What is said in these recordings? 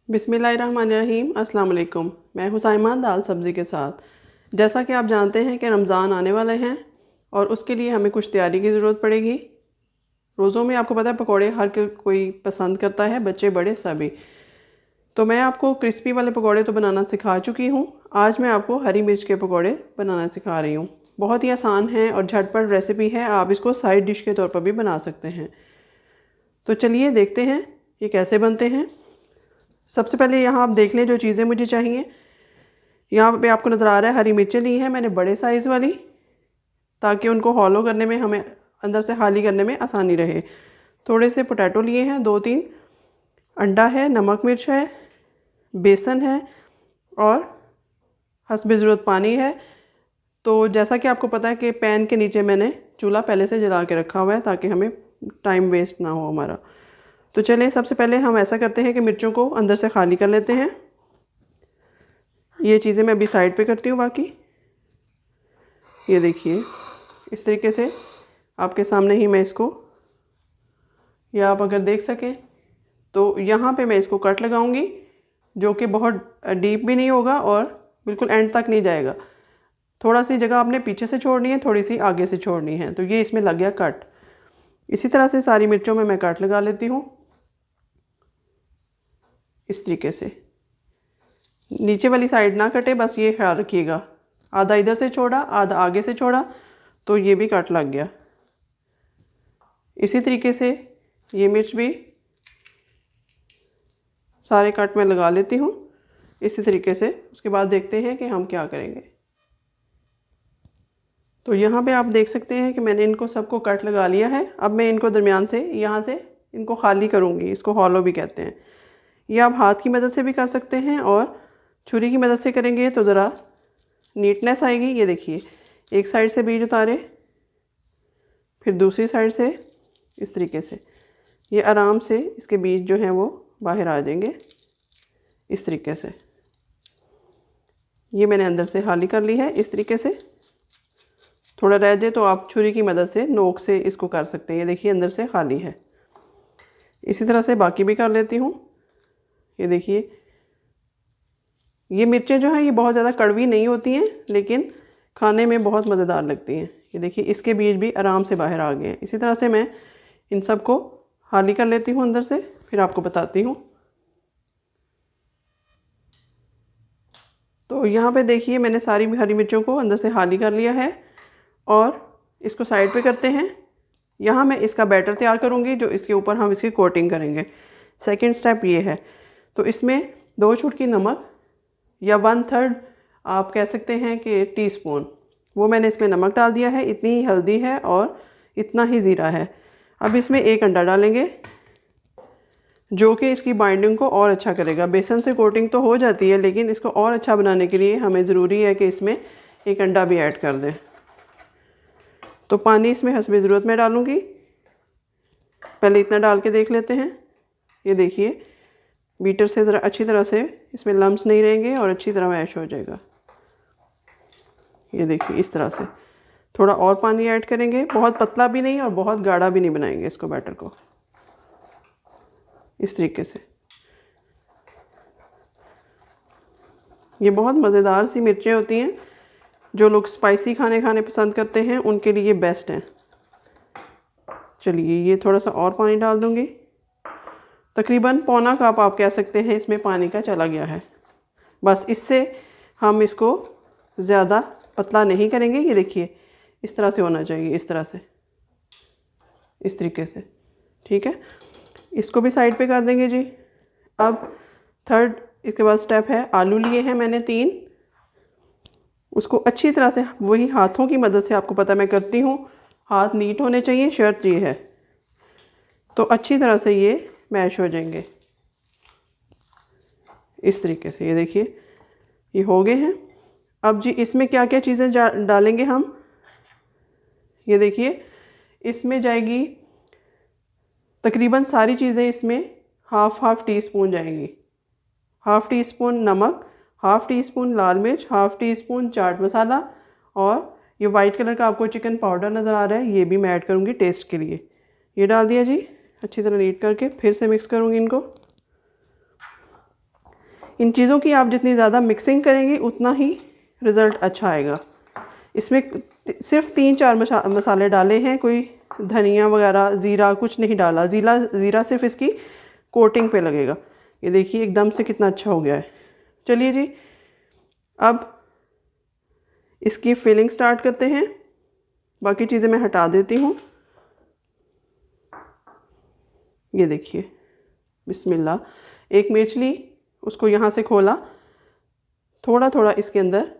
बिस्मिल्लाहिर्रहमानिर्रहीम। अस्सलाम वालेकुम। मैं हुसैमा दाल सब्ज़ी के साथ। जैसा कि आप जानते हैं कि रमज़ान आने वाले हैं और उसके लिए हमें कुछ तैयारी की ज़रूरत पड़ेगी। रोज़ों में आपको पता है पकोड़े हर कोई पसंद करता है, बच्चे बड़े सभी। तो मैं आपको क्रिस्पी वाले पकोड़े तो बनाना सिखा चुकी हूँ। आज मैं आपको हरी मिर्च के पकोड़े बनाना सिखा रही हूँ। बहुत ही आसान है और झटपट रेसिपी है। आप इसको साइड डिश के तौर पर भी बना सकते हैं। तो चलिए देखते हैं ये कैसे बनते हैं। सबसे पहले यहाँ आप देख लें जो चीज़ें मुझे चाहिए। यहाँ पे आपको नज़र आ रहा है हरी मिर्चें ली हैं मैंने बड़े साइज़ वाली, ताकि उनको हॉलो करने में हमें अंदर से खाली करने में आसानी रहे। थोड़े से पोटैटो लिए हैं 2-3, अंडा है, नमक मिर्च है, बेसन है और हस्बे ज़रूरत पानी है। तो जैसा कि आपको पता है कि पैन के नीचे मैंने चूल्हा पहले से जला के रखा हुआ है ताकि हमें टाइम वेस्ट ना हो हमारा। तो चलें सबसे पहले हम ऐसा करते हैं कि मिर्चों को अंदर से खाली कर लेते हैं। ये चीज़ें मैं अभी साइड पे करती हूँ। बाकी ये देखिए इस तरीके से आपके सामने ही मैं इसको, या आप अगर देख सकें तो यहाँ पे मैं इसको कट लगाऊंगी, जो कि बहुत डीप भी नहीं होगा और बिल्कुल एंड तक नहीं जाएगा। थोड़ा सी जगह आपने पीछे से छोड़नी है, थोड़ी सी आगे से छोड़नी है। तो ये इसमें लग गया कट। इसी तरह से सारी मिर्चों में मैं कट लगा लेती हूँ इस तरीके से। नीचे वाली साइड ना कटे, बस ये ख्याल रखिएगा। आधा इधर से छोड़ा, आधा आगे से छोड़ा, तो ये भी कट लग गया। इसी तरीके से ये मिर्च भी सारे कट में लगा लेती हूँ इसी तरीके से। उसके बाद देखते हैं कि हम क्या करेंगे। तो यहाँ पे आप देख सकते हैं कि मैंने इनको सबको कट लगा लिया है। अब मैं इनको दरमियान से यहाँ से इनको खाली करूँगी। इसको हॉलो भी कहते हैं। ये आप हाथ की मदद से भी कर सकते हैं और छुरी की मदद से करेंगे तो ज़रा नीटनेस आएगी। ये देखिए एक साइड से बीज उतारे, फिर दूसरी साइड से इस तरीके से। ये आराम से इसके बीज जो हैं वो बाहर आ जाएंगे इस तरीके से। ये मैंने अंदर से खाली कर ली है इस तरीके से। थोड़ा रह जाए तो आप छुरी की मदद से नोक से इसको कर सकते हैं। ये देखिए अंदर से खाली है। इसी तरह से बाकी भी कर लेती हूँ। ये देखिए ये मिर्चें जो हैं ये बहुत ज़्यादा कड़वी नहीं होती हैं, लेकिन खाने में बहुत मज़ेदार लगती हैं। ये देखिए इसके बीज भी आराम से बाहर आ गए हैं। इसी तरह से मैं इन सब को खाली कर लेती हूँ अंदर से, फिर आपको बताती हूँ। तो यहाँ पे देखिए मैंने सारी हरी मिर्चों को अंदर से खाली कर लिया है और इसको साइड पे करते हैं। यहाँ मैं इसका बैटर तैयार करूँगी जो इसके ऊपर हम इसकी कोटिंग करेंगे। सेकंड स्टेप ये है। तो इसमें 2 चुटकी नमक या 1/3 आप कह सकते हैं कि टीस्पून, वो मैंने इसमें नमक डाल दिया है। इतनी ही हल्दी है और इतना ही ज़ीरा है। अब इसमें 1 अंडा डालेंगे जो कि इसकी बाइंडिंग को और अच्छा करेगा। बेसन से कोटिंग तो हो जाती है, लेकिन इसको और अच्छा बनाने के लिए हमें ज़रूरी है कि इसमें 1 अंडा भी ऐड कर दें। तो पानी इसमें हस्बे ज़रूरत मैं डालूँगी। पहले इतना डाल के देख लेते हैं। ये देखिए बीटर से ज़रा अच्छी तरह से इसमें लम्स नहीं रहेंगे और अच्छी तरह मैश हो जाएगा। ये देखिए इस तरह से। थोड़ा और पानी ऐड करेंगे, बहुत पतला भी नहीं और बहुत गाढ़ा भी नहीं बनाएंगे इसको, बैटर को इस तरीके से। ये बहुत मज़ेदार सी मिर्चें होती हैं। जो लोग स्पाइसी खाने पसंद करते हैं उनके लिए बेस्ट हैं। चलिए ये थोड़ा सा और पानी डाल दूँगी। तकरीबन पौना कप आप कह सकते हैं इसमें पानी का चला गया है। बस इससे हम इसको ज़्यादा पतला नहीं करेंगे। ये देखिए इस तरह से होना चाहिए, इस तरह से, इस तरीके से। ठीक है, इसको भी साइड पे कर देंगे जी। अब थर्ड इसके बाद स्टेप है। आलू लिए हैं मैंने 3। उसको अच्छी तरह से वही हाथों की मदद से, आपको पता मैं करती हूँ, हाथ नीट होने चाहिए, शर्त ये है। तो अच्छी तरह से ये मैश हो जाएंगे इस तरीके से। ये देखिए ये हो गए हैं। अब जी इसमें क्या क्या चीज़ें डालेंगे हम। ये देखिए इसमें जाएगी तकरीबन सारी चीज़ें। इसमें हाफ़ टी स्पून जाएंगी। हाफ़ टी स्पून नमक, हाफ़ टी स्पून लाल मिर्च, half tea spoon chaat masala, और ये वाइट कलर का आपको चिकन पाउडर नज़र आ रहा है, ये भी मैं ऐड करूँगी टेस्ट के लिए। ये डाल दिया जी। अच्छी तरह नीट करके फिर से मिक्स करूँगी इनको। इन चीज़ों की आप जितनी ज़्यादा मिक्सिंग करेंगे उतना ही रिज़ल्ट अच्छा आएगा। इसमें सिर्फ 3-4 मसाले डाले हैं, कोई धनिया वगैरह ज़ीरा कुछ नहीं डाला। ज़ीरा सिर्फ इसकी कोटिंग पे लगेगा। ये देखिए एकदम से कितना अच्छा हो गया है। चलिए जी, अब इसकी फिलिंग स्टार्ट करते हैं। बाकी चीज़ें मैं हटा देती हूँ। ये देखिए, बिस्मिल्लाह। एक मिर्च ली, उसको यहाँ से खोला, थोड़ा थोड़ा इसके अंदर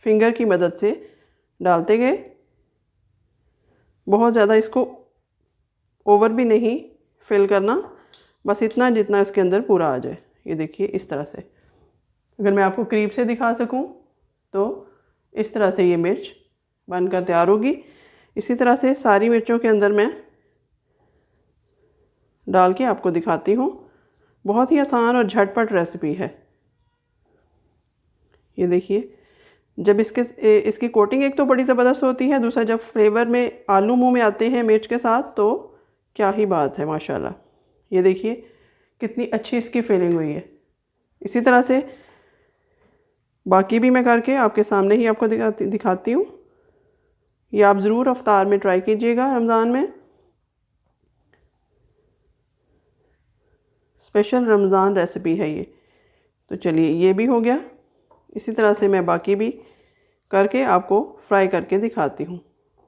फिंगर की मदद से डालते गए। बहुत ज़्यादा इसको ओवर भी नहीं फिल करना, बस इतना जितना इसके अंदर पूरा आ जाए। ये देखिए इस तरह से। अगर मैं आपको करीब से दिखा सकूं तो इस तरह से ये मिर्च बनकर तैयार होगी। इसी तरह से सारी मिर्चों के अंदर मैं डाल के आपको दिखाती हूँ। बहुत ही आसान और झटपट रेसिपी है। ये देखिए, जब इसकी कोटिंग एक तो बड़ी ज़बरदस्त होती है, दूसरा जब फ्लेवर में आलू मुंह में आते हैं मिर्च के साथ तो क्या ही बात है माशाल्लाह। ये देखिए कितनी अच्छी इसकी फिलिंग हुई है। इसी तरह से बाकी भी मैं करके आपके सामने ही आपको दिखाती हूँ। ये आप ज़रूर अफ्तार में ट्राई कीजिएगा, रमज़ान में। स्पेशल रमज़ान रेसिपी है ये। तो चलिए, ये भी हो गया। इसी तरह से मैं बाकी भी करके आपको फ्राई करके दिखाती हूँ।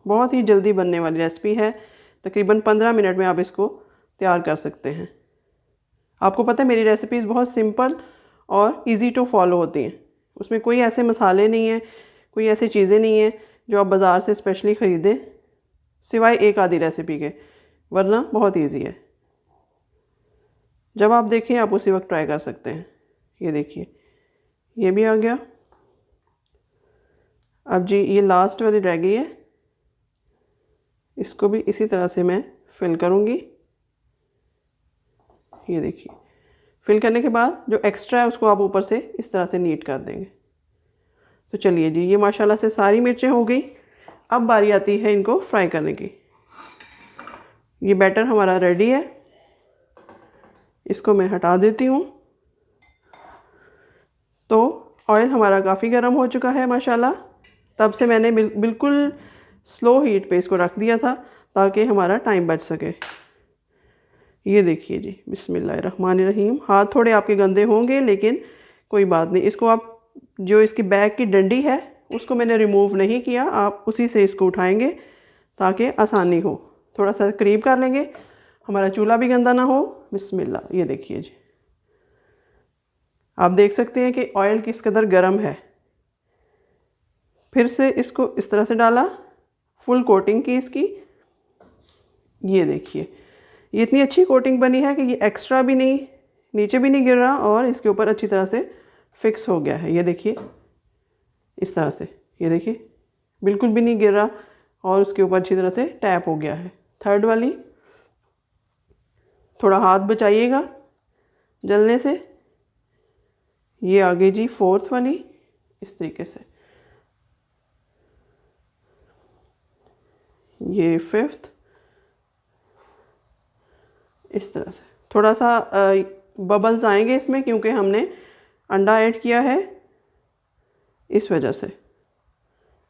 बहुत ही जल्दी बनने वाली रेसिपी है। तकरीबन 15 मिनट में आप इसको तैयार कर सकते हैं। आपको पता है मेरी रेसिपीज़ बहुत सिंपल और इजी टू फॉलो होती हैं। उसमें कोई ऐसे मसाले नहीं हैं, कोई ऐसी चीज़ें नहीं हैं जो आप बाज़ार से स्पेशली ख़रीदें, सिवाय एक आधी रेसिपी के, वरना बहुत इजी है। जब आप देखें आप उसी वक्त ट्राई कर सकते हैं। ये देखिए, ये भी आ गया। अब जी ये लास्ट वाली रह गई है, इसको भी इसी तरह से मैं फिल करूँगी। ये देखिए, फिल करने के बाद जो एक्स्ट्रा है उसको आप ऊपर से इस तरह से नीट कर देंगे। तो चलिए जी, ये माशाल्लाह से सारी मिर्चें हो गई। अब बारी आती है इनको फ्राई करने की। ये बैटर हमारा रेडी है, इसको मैं हटा देती हूँ। तो ऑयल हमारा काफ़ी गर्म हो चुका है माशाल्लाह। तब से मैंने बिल्कुल स्लो हीट पे इसको रख दिया था ताकि हमारा टाइम बच सके। ये देखिए जी, बिस्मिल्लाहिर्रहमानिर्रहीम। हाथ थोड़े आपके गंदे होंगे लेकिन कोई बात नहीं। इसको आप, जो इसकी बैक की डंडी है उसको मैंने रिमूव नहीं किया, आप उसी से इसको उठाएंगे ताकि आसानी हो। थोड़ा सा करीब कर लेंगे, हमारा चूल्हा भी गंदा ना हो। बिस्मिल्लाह। ये देखिए जी, आप देख सकते हैं कि ऑयल किस कदर गर्म है। फिर से इसको इस तरह से डाला, फुल कोटिंग की इसकी। ये देखिए, ये इतनी अच्छी कोटिंग बनी है कि ये एक्स्ट्रा भी नहीं, नीचे भी नहीं गिर रहा और इसके ऊपर अच्छी तरह से फिक्स हो गया है। ये देखिए इस तरह से, ये देखिए बिल्कुल भी नहीं गिर रहा और उसके ऊपर अच्छी तरह से टैप हो गया है। थर्ड वाली, थोड़ा हाथ बचाइएगा जलने से। ये आ गई जी फोर्थ वाली, इस तरीके से। ये फिफ्थ, इस तरह से। थोड़ा सा बबल्स आएंगे इसमें क्योंकि हमने अंडा ऐड किया है, इस वजह से।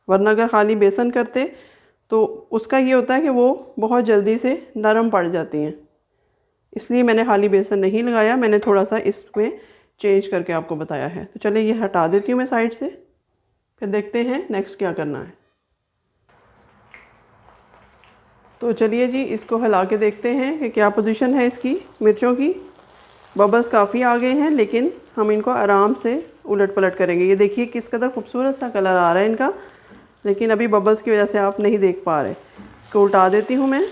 वरना अगर खाली बेसन करते तो उसका ये होता है कि वो बहुत जल्दी से नरम पड़ जाती हैं। इसलिए मैंने खाली बेसन नहीं लगाया, मैंने थोड़ा सा इसमें चेंज करके आपको बताया है। तो चलिए ये हटा देती हूँ मैं साइड से, फिर देखते हैं नेक्स्ट क्या करना है। तो चलिए जी, इसको हिला के देखते हैं कि क्या पोजीशन है इसकी मिर्चों की। बबल्स काफ़ी आ गए हैं लेकिन हम इनको आराम से उलट पलट करेंगे। ये देखिए किस कदर खूबसूरत सा कलर आ रहा है इनका, लेकिन अभी बबल्स की वजह से आप नहीं देख पा रहे। इसको उल्टा देती हूँ मैं।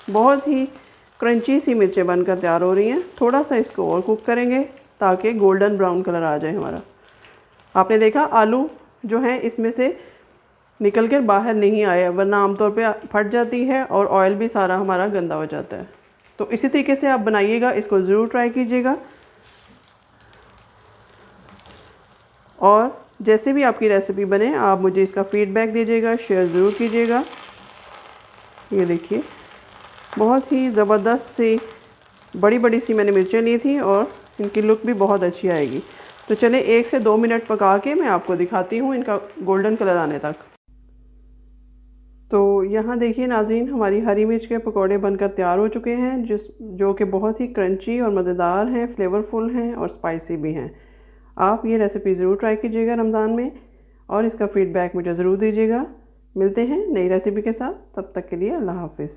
बहुत ही क्रंची सी मिर्चें बनकर तैयार हो रही हैं। थोड़ा सा इसको और कुक करेंगे ताकि गोल्डन ब्राउन कलर आ जाए हमारा। आपने देखा आलू जो हैं इसमें से निकल कर बाहर नहीं आया, वरना आमतौर पे फट जाती है और ऑयल भी सारा हमारा गंदा हो जाता है। तो इसी तरीके से आप बनाइएगा, इसको ज़रूर ट्राई कीजिएगा। और जैसे भी आपकी रेसिपी बने आप मुझे इसका फ़ीडबैक दीजिएगा, शेयर ज़रूर कीजिएगा। ये देखिए बहुत ही ज़बरदस्त सी बड़ी बड़ी सी मैंने मिर्चें ली थी और इनकी लुक भी बहुत अच्छी आएगी। तो चले 1 से 2 मिनट पका के मैं आपको दिखाती हूँ इनका गोल्डन कलर आने तक। तो यहाँ देखिए नाज़रीन, हमारी हरी मिर्च के पकोड़े बनकर तैयार हो चुके हैं, जो कि बहुत ही क्रंची और मज़ेदार हैं, फ्लेवरफुल हैं और स्पाइसी भी हैं। आप ये रेसिपी ज़रूर ट्राई कीजिएगा रमज़ान में और इसका फ़ीडबैक मुझे ज़रूर दीजिएगा। मिलते हैं नई रेसिपी के साथ, तब तक के लिए अल्लाह हाफ़िज़।